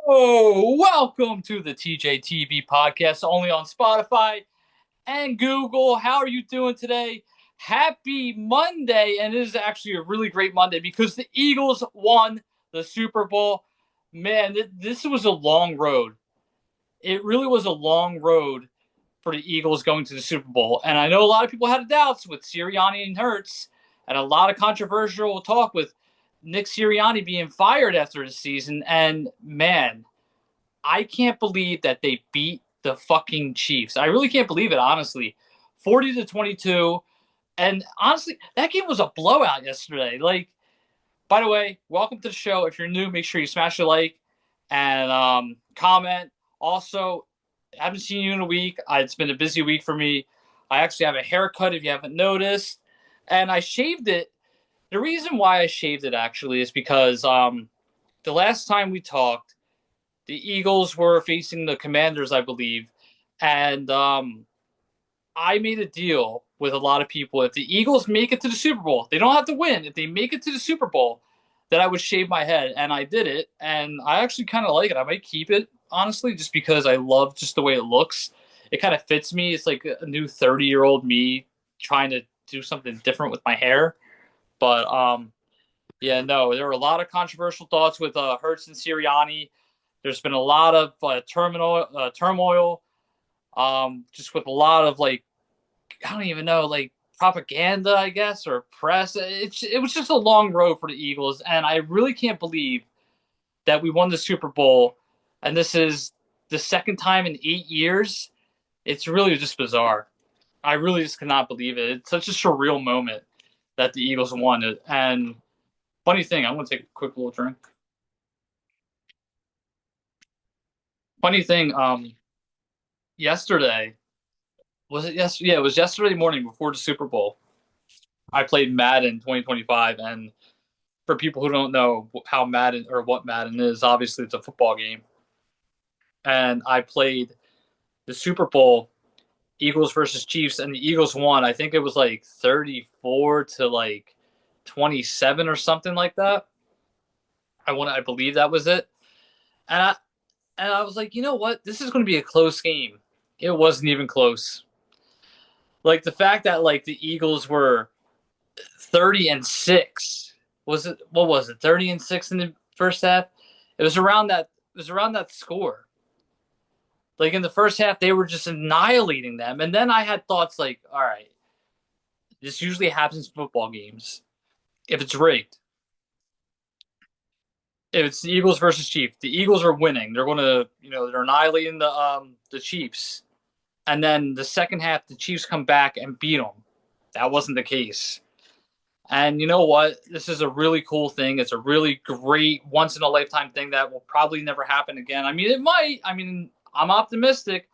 Oh, welcome to the TJAY TV podcast, only on Spotify and Google. How are you doing today? Happy Monday, and it is actually a really great Monday because the Eagles won the Super Bowl. Man, this was a long road. It really was a long road for the Eagles going to the Super Bowl, and I know a lot of people had doubts with Sirianni and Hurts, and a lot of controversial talk with Nick Sirianni being fired after the season. And man, I can't believe that they beat the fucking Chiefs. I really can't believe it, honestly. 40-22. And honestly, that game was a blowout yesterday. Like, by the way, welcome to the show. If you're new, make sure you smash a like and comment. Also, I haven't seen you in a week. It's been a busy week for me. I actually have a haircut if you haven't noticed. And I shaved it. The reason why I shaved it actually is because the last time we talked, the Eagles were facing the Commanders, I believe, and I made a deal with a lot of people. If the Eagles make it to the Super Bowl, they don't have to win. If they make it to the Super Bowl, that I would shave my head, and I did it, and I actually kind of like it. I might keep it honestly, just because I love just the way it looks. It kind of fits me. It's like a new 30-year-old me trying to do something different with my hair. But yeah, no, there were a lot of controversial thoughts with Hurts and Sirianni. There's been a lot of turmoil, just with a lot of like I don't even know, like propaganda, I guess, or press. It was just a long road for the Eagles, and I really can't believe that we won the Super Bowl, and this is the second time in 8 years. It's really just bizarre. I really just cannot believe it. It's such a surreal moment that the Eagles won it. And funny thing, I'm gonna take a quick little drink. Funny thing, yesterday was it yesterday? Yeah, it was yesterday morning before the Super Bowl. I played Madden 2025, and for people who don't know how Madden or what Madden is, obviously it's a football game. And I played the Super Bowl, Eagles versus Chiefs, and the Eagles won. I think it was like 34 to like 27 or something like that. I believe that was it. And I was like, you know what? This is going to be a close game. It wasn't even close. Like the fact that like the Eagles were 30-6. Was it what was it? 30-6 in the first half? It was around that score. Like in the first half they were just annihilating them. And then I had thoughts like, all right, this usually happens in football games. If it's rigged, if it's the Eagles versus Chiefs, the Eagles are winning. They're going to, they're annihilating the Chiefs. And then the second half the Chiefs come back and beat them. That wasn't the case. And you know what? This is a really cool thing. It's a really great once in a lifetime thing that will probably never happen again. I mean, it might. I mean, I'm optimistic.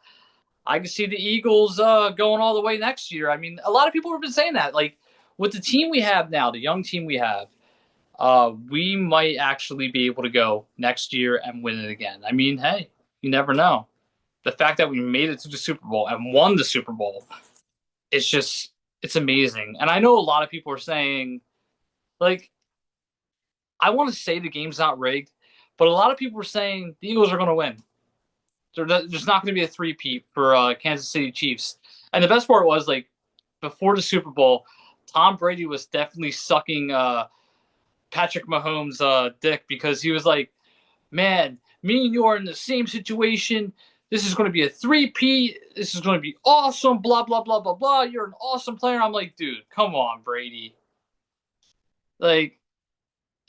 I can see the Eagles going all the way next year. I mean, a lot of people have been saying that. Like with the team we have now, the young team we have, we might actually be able to go next year and win it again. I mean, hey, you never know. The fact that we made it to the Super Bowl and won the Super Bowl, it's just it's amazing. And I know a lot of people are saying like I want to say the game's not rigged, but a lot of people were saying the Eagles are going to win. There's not going to be a three-peat for Kansas City Chiefs. And the best part was like before the Super Bowl, Tom Brady was definitely sucking Patrick Mahomes' dick because he was like, "Man, me and you are in the same situation. This is going to be a three-peat. This is going to be awesome. Blah blah blah blah blah. You're an awesome player." I'm like, dude, come on, Brady. Like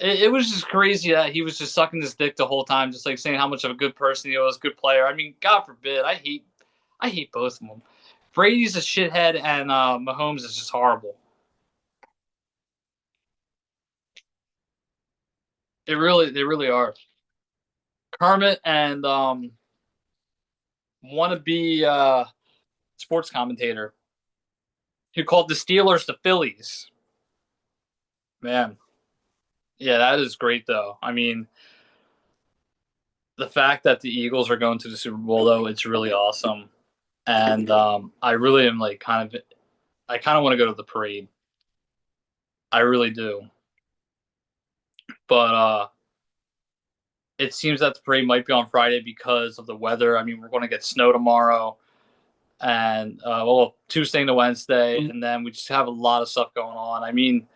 it was just crazy that he was just sucking his dick the whole time, just like saying how much of a good person he was, good player. I mean, God forbid, I hate both of them. Brady's a shithead, and Mahomes is just horrible. They really are. Kermit and wannabe sports commentator who called the Steelers the Phillies. Man, yeah, that is great though. I mean, the fact that the Eagles are going to the Super Bowl though, it's really awesome, and I really am like I kind of want to go to the parade. I really do. But it seems that the parade might be on Friday because of the weather. I mean, we're going to get snow tomorrow, and well, Tuesday to Wednesday, and then we just have a lot of stuff going on. I mean,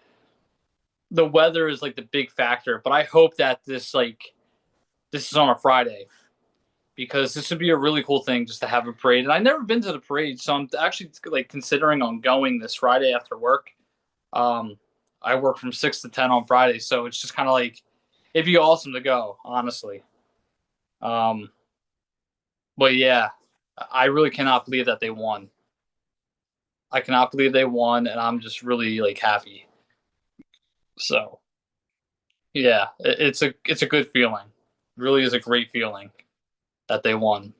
the weather is like the big factor, but I hope that this is on a Friday because this would be a really cool thing just to have a parade. And I've never been to the parade, so I'm actually like considering on going this Friday after work. Um, I work from 6 to 10 on Friday, so it's just kind of like it'd be awesome to go, honestly. Um, but yeah, I really cannot believe that they won. I cannot believe they won, and I'm just really like happy. So yeah, it's a good feeling. It really is a great feeling that they won,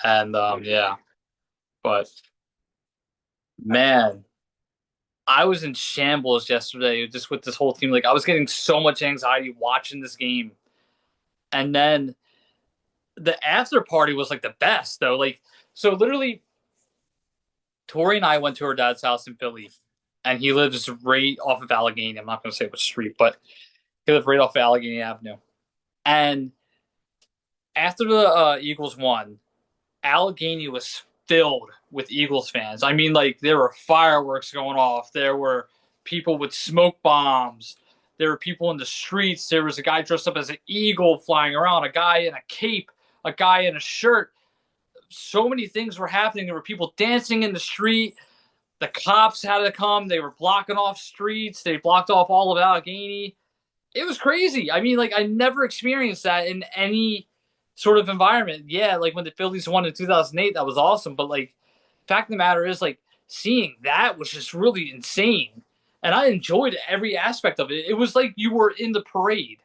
and yeah. But man, I was in shambles yesterday just with this whole team. Like I was getting so much anxiety watching this game, and then the after party was like the best though. Like so, literally, Tori and I went to her dad's house in Philly, and he lives right off of Allegheny. I'm not going to say which street, but he lived right off of Allegheny Avenue. And after the Eagles won, Allegheny was filled with Eagles fans. I mean, like there were fireworks going off. There were people with smoke bombs. There were people in the streets. There was a guy dressed up as an eagle flying around. A guy in a cape. A guy in a shirt. So many things were happening. There were people dancing in the street. The cops had to come. They were blocking off streets. They blocked off all of Allegheny. It was crazy. I mean, like I never experienced that in any sort of environment. Yeah, like when the Phillies won in 2008, that was awesome. But like, fact of the matter is, like seeing that was just really insane, and I enjoyed every aspect of it. It was like you were in the parade,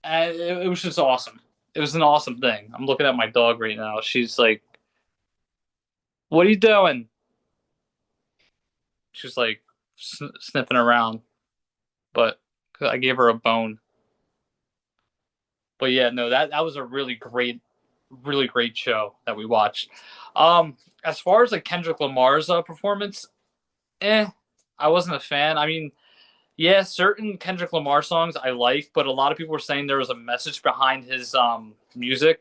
and it was just awesome. It was an awesome thing. I'm looking at my dog right now. She's like, "What are you doing?" She's like sniffing around, but I gave her a bone. But yeah, no, that was a really great show that we watched. As far as like Kendrick Lamar's performance, I wasn't a fan. I mean, yeah, certain Kendrick Lamar songs I like, but a lot of people were saying there was a message behind his music.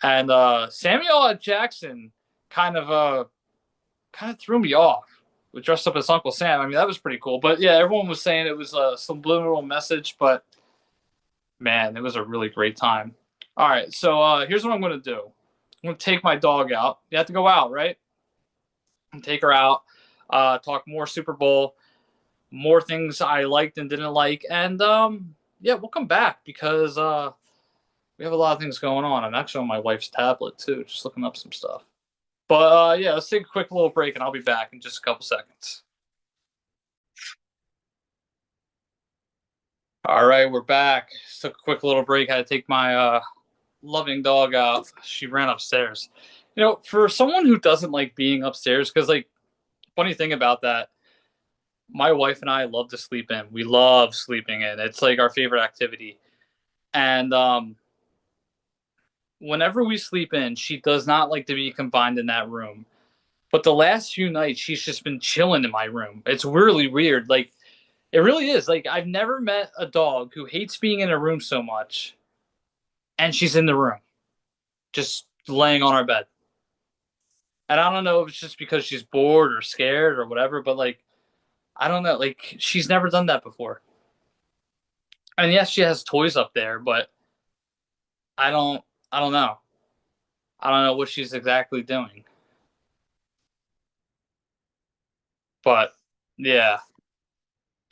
And Samuel L. Jackson kind of kind of threw me off. We dressed up as Uncle Sam. I mean, that was pretty cool. But yeah, everyone was saying it was a subliminal message, but man, it was a really great time. All right, so here's what I'm going to do. I'm going to take my dog out. You have to go out, right? And take her out, talk more Super Bowl, more things I liked and didn't like. And yeah, we'll come back because we have a lot of things going on. I'm actually on my wife's tablet too, just looking up some stuff. But yeah, let's take a quick little break and I'll be back in just a couple seconds. All right, we're back. Just took a quick little break. I had to take my loving dog out. She ran upstairs. You know, for someone who doesn't like being upstairs, because like funny thing about that, my wife and I love to sleep in. We love sleeping in. It's like our favorite activity. And whenever we sleep in, she does not like to be confined in that room. But the last few nights, she's just been chilling in my room. It's really weird. Like it really is. Like I've never met a dog who hates being in a room so much, and she's in the room, just laying on our bed. And I don't know if it's just because she's bored or scared or whatever, but like I don't know, like she's never done that before. And yes, she has toys up there, but I don't I don't know. I don't know what she's exactly doing. But yeah,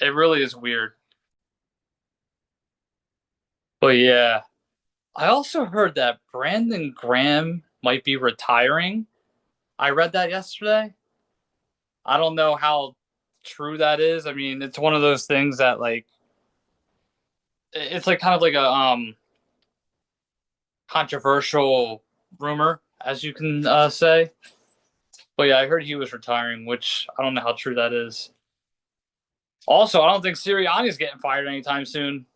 it really is weird. But yeah, I also heard that Brandon Graham might be retiring. I read that yesterday. I don't know how true that is. I mean, it's one of those things that like it's like kind of like a controversial rumor, as you can say. But yeah, I heard he was retiring, which I don't know how true that is. Also, I don't think Sirianni's getting fired anytime soon.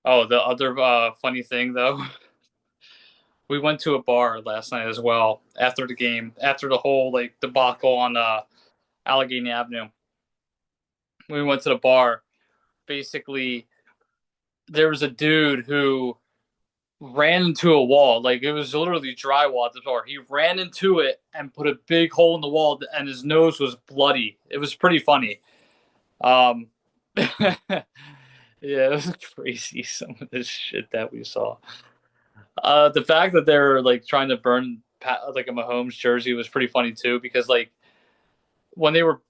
Oh, the other funny thing though, we went to a bar last night as well after the game, after the whole like debacle on Allegheny Avenue. We went to the bar basically there was a dude who ran into a wall. Like it was literally drywall at the door. He ran into it and put a big hole in the wall, and his nose was bloody. It was pretty funny. Um, yeah, it was crazy. Some of this shit that we saw. The fact that they're like trying to burn like a Mahomes jersey was pretty funny too, because like when they were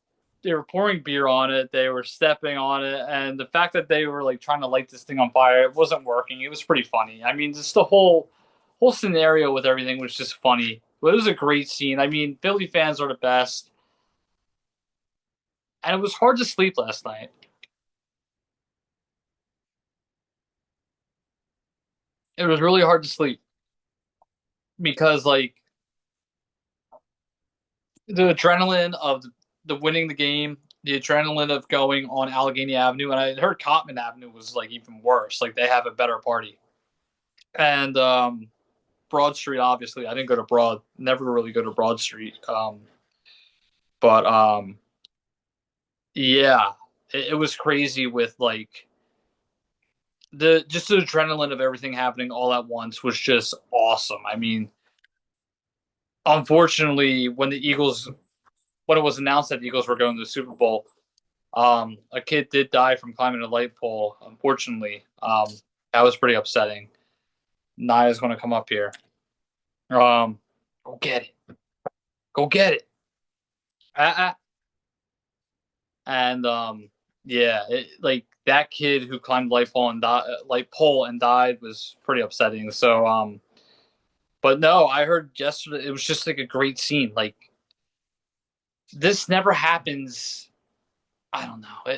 pouring beer on it, they were stepping on it, and the fact that they were like trying to light this thing on fire, it wasn't working. It was pretty funny. I mean, just the whole scenario with everything was just funny. But it was a great scene. I mean, Philly fans are the best, and it was hard to sleep last night. It was really hard to sleep because like the adrenaline of the winning the game, the adrenaline of going on Allegheny Avenue, and I heard Cotman Avenue was like even worse. Like they have a better party, and Broad Street. Obviously, I didn't go to Broad. Never really go to Broad Street. But yeah, it was crazy with like the adrenaline of everything happening all at once was just awesome. I mean, unfortunately, when it was announced that the Eagles were going to the Super Bowl, a kid did die from climbing a light pole. Unfortunately, that was pretty upsetting. Naya's going to come up here. Go get it. Go get it. Uh-uh. And yeah, like that kid who climbed light pole and died was pretty upsetting. So but no, I heard yesterday it was just like a great scene. Like this never happens. I don't know.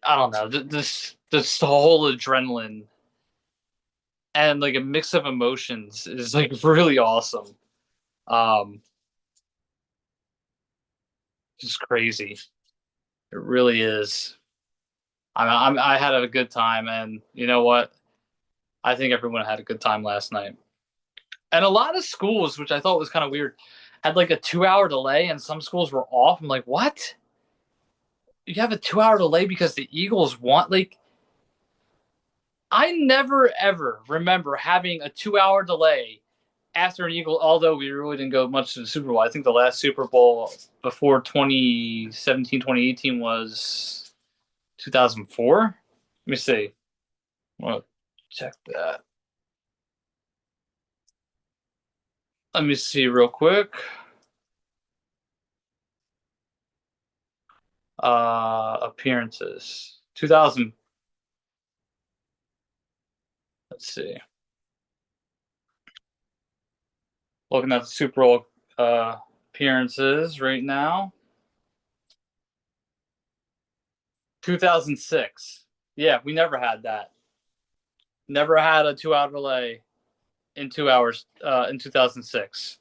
I don't know. This whole adrenaline and like a mix of emotions is like really awesome. Um, just crazy. It really is. I had a good time, and you know what? I think everyone had a good time last night. And a lot of schools, which I thought was kind of weird, had like a 2 hour delay, and some schools were off. I'm like, what? You have a 2 hour delay because the Eagles want like I never ever remember having a 2 hour delay after an Eagle, although we really didn't go much to the Super Bowl. I think the last Super Bowl before 2017, 2018 was 2004. Let me see. Well, check that. Let me see real quick. Appearances. 2000. Let's see. Looking at the Super Bowl appearances right now. 2006. Yeah, we never had that. Never had a 2 hour delay in 2 hours in 2006.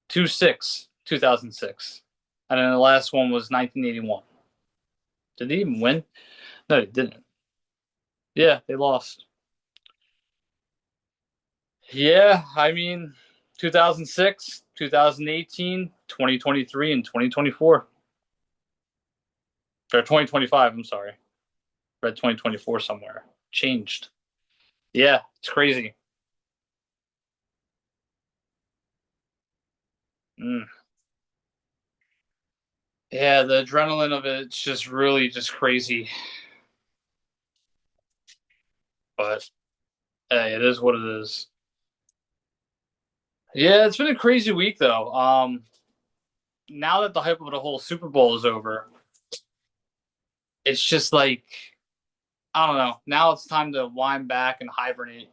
2006. And then the last one was 1981. Did they even win? No, they didn't. Yeah, they lost. Yeah, I mean, 2006, 2018, 2023, and 2024. Or 2025, I'm sorry. Read 2024 somewhere. Changed. Yeah, it's crazy. Mm. Yeah, the adrenaline of it's just really just crazy. But hey, it is what it is. Yeah, it's been a crazy week though. Now that the hype of the whole Super Bowl is over, it's just like I don't know. Now it's time to wind back and hibernate.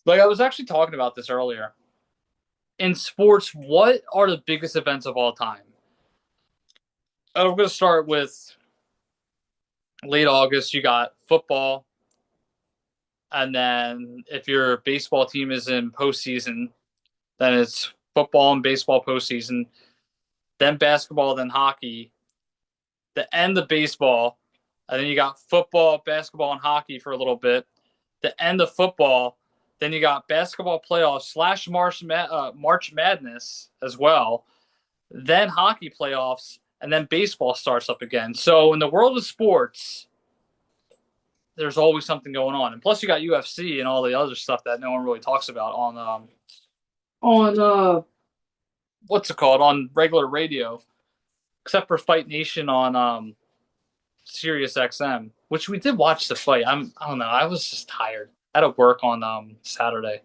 Like I was actually talking about this earlier. In sports, what are the biggest events of all time? I'm going to start with late August. You got football, and then if your baseball team is in postseason, then it's football and baseball postseason. Then basketball, then hockey. The end of baseball, and then you got football, basketball, and hockey for a little bit. The end of football, then you got basketball playoffs / March Madness as well. Then hockey playoffs, and then baseball starts up again. So in the world of sports, there's always something going on, and plus you got UFC and all the other stuff that no one really talks about on what's it called, on regular radio, except for Fight Nation on Sirius XM, which we did watch the fight. I don't know. I was just tired. I had to work on Saturday.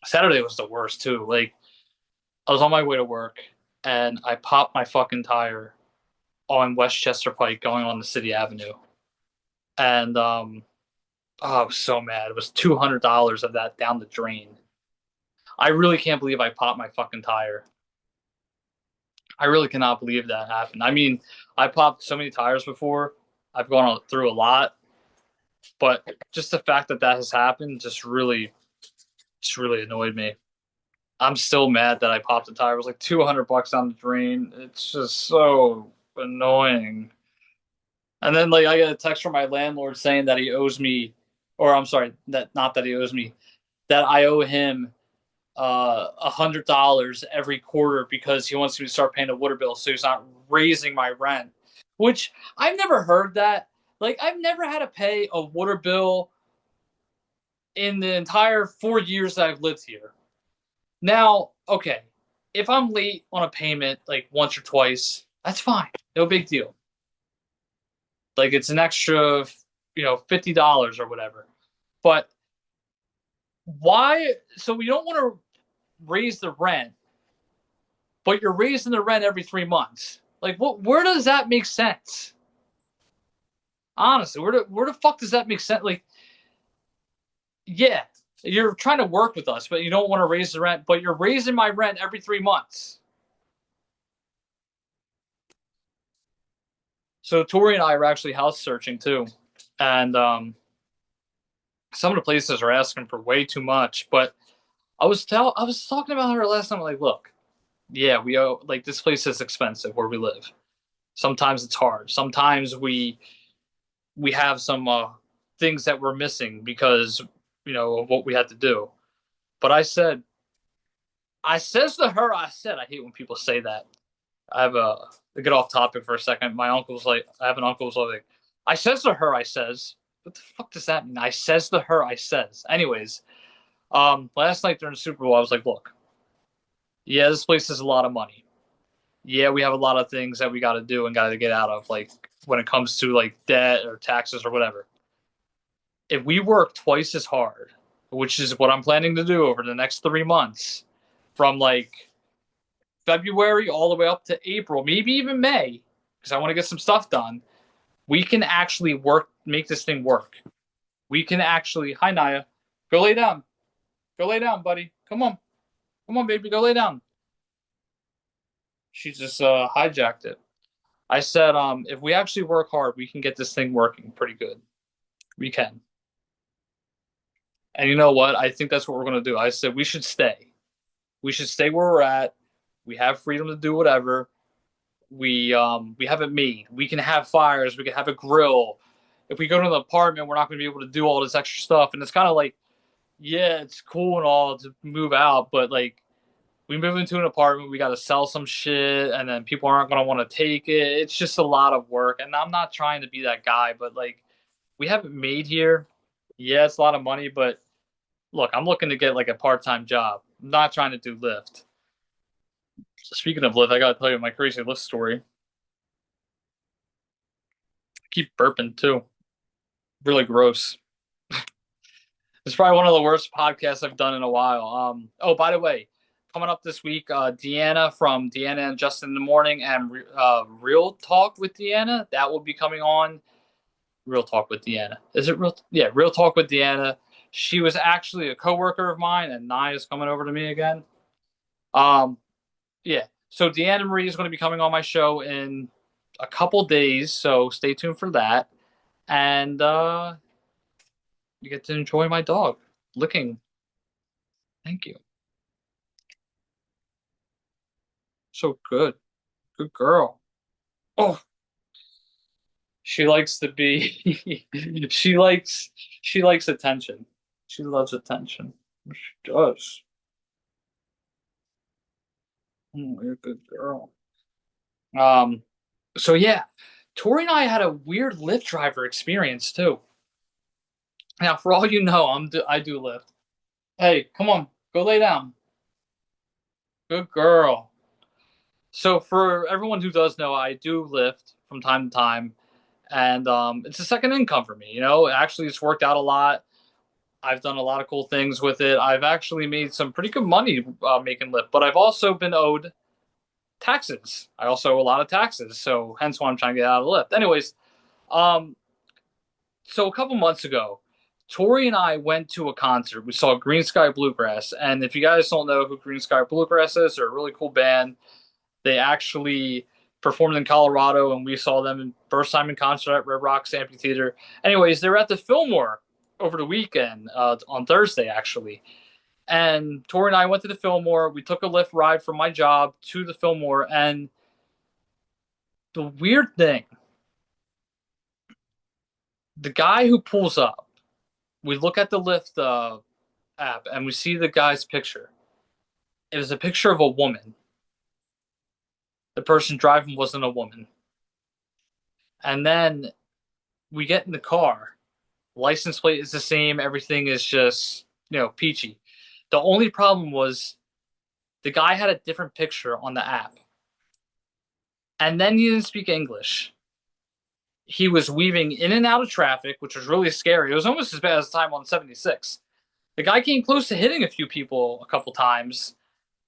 Saturday was the worst too. Like I was on my way to work and I popped my fucking tire on Westchester Pike going on the City Avenue. And oh, I was so mad. It was $200 of that down the drain. I really can't believe I popped my fucking tire. I really cannot believe that happened. I mean, I popped so many tires before. I've gone through a lot, but just the fact that that has happened just really annoyed me. I'm still mad that I popped the tire. It was like $200 down the drain. It's just so annoying. And then like I get a text from my landlord saying that he owes me, or I'm sorry, that not that he owes me, that I owe him $100 every quarter because he wants me to start paying a water bill, so he's not raising my rent. Which I've never heard that. Like I've never had to pay a water bill in the entire 4 years that I've lived here. Now, okay, if I'm late on a payment like once or twice, that's fine. No big deal. Like it's an extra, $50 or whatever. But why? So we don't want to raise the rent, but you're raising the rent every 3 months. Like, what? Where does that make sense? Honestly, where the fuck does that make sense? Like, yeah, you're trying to work with us, but you don't want to raise the rent, but you're raising my rent every 3 months. So Tori and I are actually house searching too, and some of the places are asking for way too much. But I was talking about her last time. Like, look, yeah, we owe like this place is expensive where we live. Sometimes it's hard. Sometimes we have some things that we're missing because of what we had to do. But I says to her, I hate when people say that. I have a to get off topic for a second. My uncle's like, I have an uncle who's like, I says to her, I says, what the fuck does that mean? I says to her, I says. Anyways, last night during the Super Bowl, I was like, look, yeah, this place is a lot of money. Yeah, we have a lot of things that we got to do and got to get out of, like when it comes to like debt or taxes or whatever. If we work twice as hard, which is what I'm planning to do over the next 3 months, from like February all the way up to April, maybe even May, because I want to get some stuff done, we can actually make this thing work. We can actually, hi Naya, go lay down. Go lay down, buddy. Come on. Come on, baby, go lay down. She just hijacked it. I said, if we actually work hard, we can get this thing working pretty good. We can. And you know what? I think that's what we're going to do. I said we should stay. We should stay where we're at. We have freedom to do whatever. We have it made. We can have fires. We can have a grill. If we go to an apartment, we're not going to be able to do all this extra stuff. And it's kind of like, yeah, it's cool and all to move out, but like we move into an apartment, we got to sell some shit, and then people aren't going to want to take it. It's just a lot of work, and I'm not trying to be that guy, but like we have it made here. Yeah, it's a lot of money, but look, I'm looking to get like a part-time job. I'm not trying to do Lyft. Speaking of Lyft, I gotta tell you my crazy Lyft story. I keep burping too. Really gross. It's probably one of the worst podcasts I've done in a while. Oh, by the way, coming up this week, Deanna from Deanna and Justin in the Morning and Real Talk with Deanna, that will be coming on. Real Talk with Deanna. Is it real? Yeah, Real Talk with Deanna. She was actually a coworker of mine, and Naya's coming over to me again. Um, yeah. So Deanna Marie is going to be coming on my show in a couple days, so stay tuned for that. And you get to enjoy my dog licking. Thank you. So good. Good girl. Oh, she likes to be she likes she likes attention. She loves attention. She does. Oh, you're a good girl. Um, so yeah, Tori and I had a weird Lyft driver experience too. Now, for all you know, I do Lyft. Hey, come on, go lay down. Good girl. So for everyone who does know, I do Lyft from time to time, and it's a second income for me. Actually, it's worked out a lot. I've done a lot of cool things with it. I've actually made some pretty good money making Lyft, but I've also been owed taxes. I also owe a lot of taxes, so hence why I'm trying to get out of Lyft. Anyways, um, so a couple months ago, Tori and I went to a concert. We saw Green Sky Bluegrass, and if you guys don't know who Green Sky Bluegrass is, they're a really cool band. They actually performed in Colorado, and we saw them first time in concert at Red Rocks Amphitheater. Anyways, they were at the Fillmore over the weekend on Thursday, actually. And Tori and I went to the Fillmore. We took a Lyft ride from my job to the Fillmore, and the weird thing, the guy who pulls up, we look at the Lyft app, and we see the guy's picture. It was a picture of a woman. The person driving wasn't a woman. And then we get in the car. License plate is the same. Everything is just, peachy. The only problem was the guy had a different picture on the app. And then he didn't speak English. He was weaving in and out of traffic, which was really scary. It was almost as bad as the time on 76. The guy came close to hitting a few people a couple times.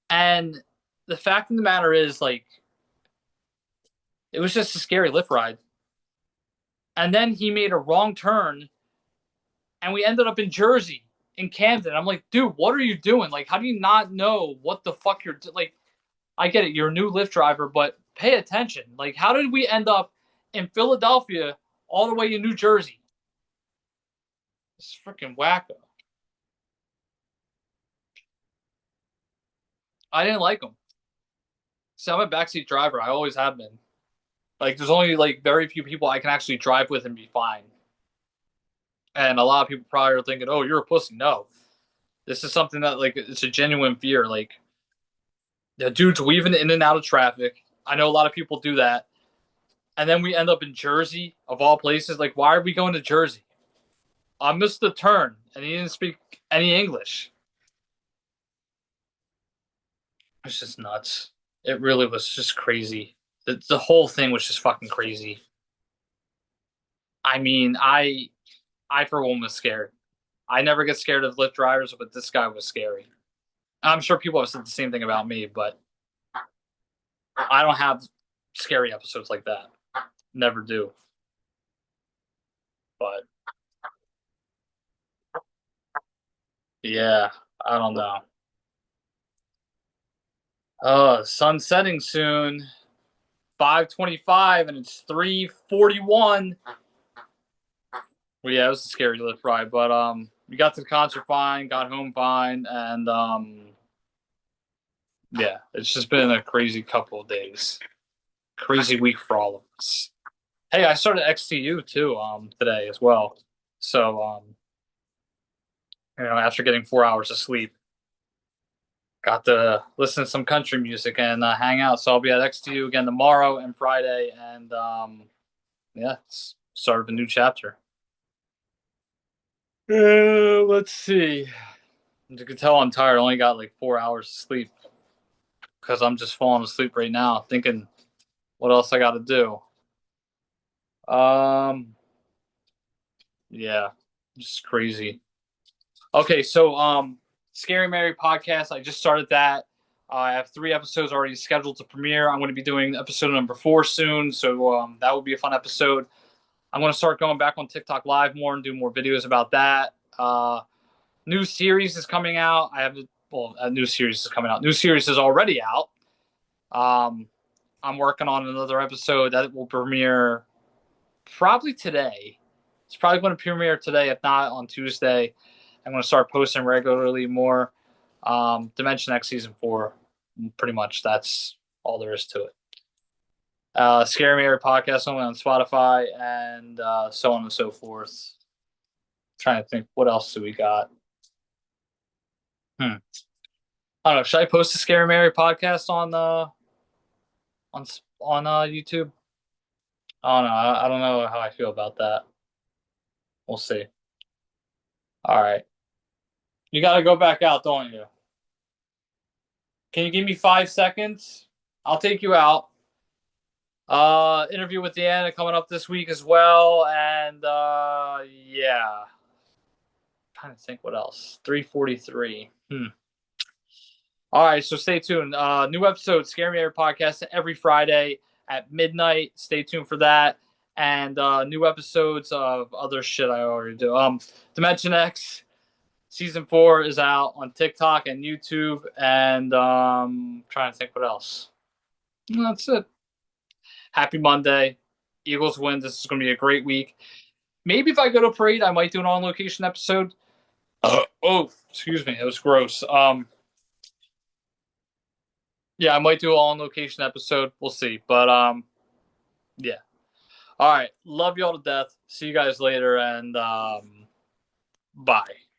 And the fact of the matter is, like, it was just a scary lift ride. And then he made a wrong turn, and we ended up in Jersey, in Camden. I'm like, dude, what are you doing? Like, how do you not know what the fuck you're like? I get it, you're a new Lyft driver, but pay attention. Like, how did we end up in Philadelphia all the way in New Jersey? It's freaking wacko. I didn't like him. So I'm a backseat driver. I always have been. Like, there's only like very few people I can actually drive with and be fine. And a lot of people probably are thinking, "Oh, you're a pussy." No, this is something that like it's a genuine fear. Like the dude's weaving in and out of traffic. I know a lot of people do that, and then we end up in Jersey of all places. Like, why are we going to Jersey? I missed the turn, and he didn't speak any English. It's just nuts. It really was just crazy. The whole thing was just fucking crazy. I mean, I for one was scared. I never get scared of Lyft drivers, but this guy was scary. I'm sure people have said the same thing about me, but I don't have scary episodes like that. Never do. But yeah, I don't know. Sun setting soon. 5:25 and it's 3:41. Well, yeah, it was a scary lift ride, but we got to the concert fine, got home fine, and yeah, it's just been a crazy couple of days. Crazy week for all of us. Hey, I started XTU too today as well. So after getting 4 hours of sleep, got to listen to some country music and hang out. So I'll be at XTU again tomorrow and Friday, and yeah, it's start of a new chapter. Let's see. You can tell I'm tired. I only got like 4 hours of sleep because I'm just falling asleep right now, thinking what else I got to do. Um, yeah, just crazy. Okay, so Scary Mary podcast. I just started that. I have 3 episodes already scheduled to premiere. I'm going to be doing episode number 4 soon, so that will be a fun episode. I'm going to start going back on TikTok Live more and do more videos about that. New series is coming out. A new series is coming out. New series is already out. I'm working on another episode that will premiere probably today. It's probably going to premiere today, if not on Tuesday. I'm going to start posting regularly more. Dimension X season 4, pretty much that's all there is to it. Scary Mary podcast only on Spotify and so on and so forth. Trying to think, what else do we got? I don't know. Should I post the Scary Mary podcast on on YouTube. I don't know. I don't know how I feel about that. We'll see. All right. You got to go back out, don't you? Can you give me 5 seconds? I'll take you out. Interview with Deanna coming up this week as well, and yeah. Trying to think what else. 3:43. All right, so stay tuned. New episode, Scare Me Air podcast every Friday at midnight. Stay tuned for that, and new episodes of other shit I already do. Dimension X season 4 is out on TikTok and YouTube, and trying to think what else. That's it. Happy Monday. Eagles win. This is going to be a great week. Maybe if I go to a parade, I might do an on location episode. Oh, excuse me. It was gross. Yeah, I might do an on location episode. We'll see. But yeah. All right. Love y'all to death. See you guys later, and bye.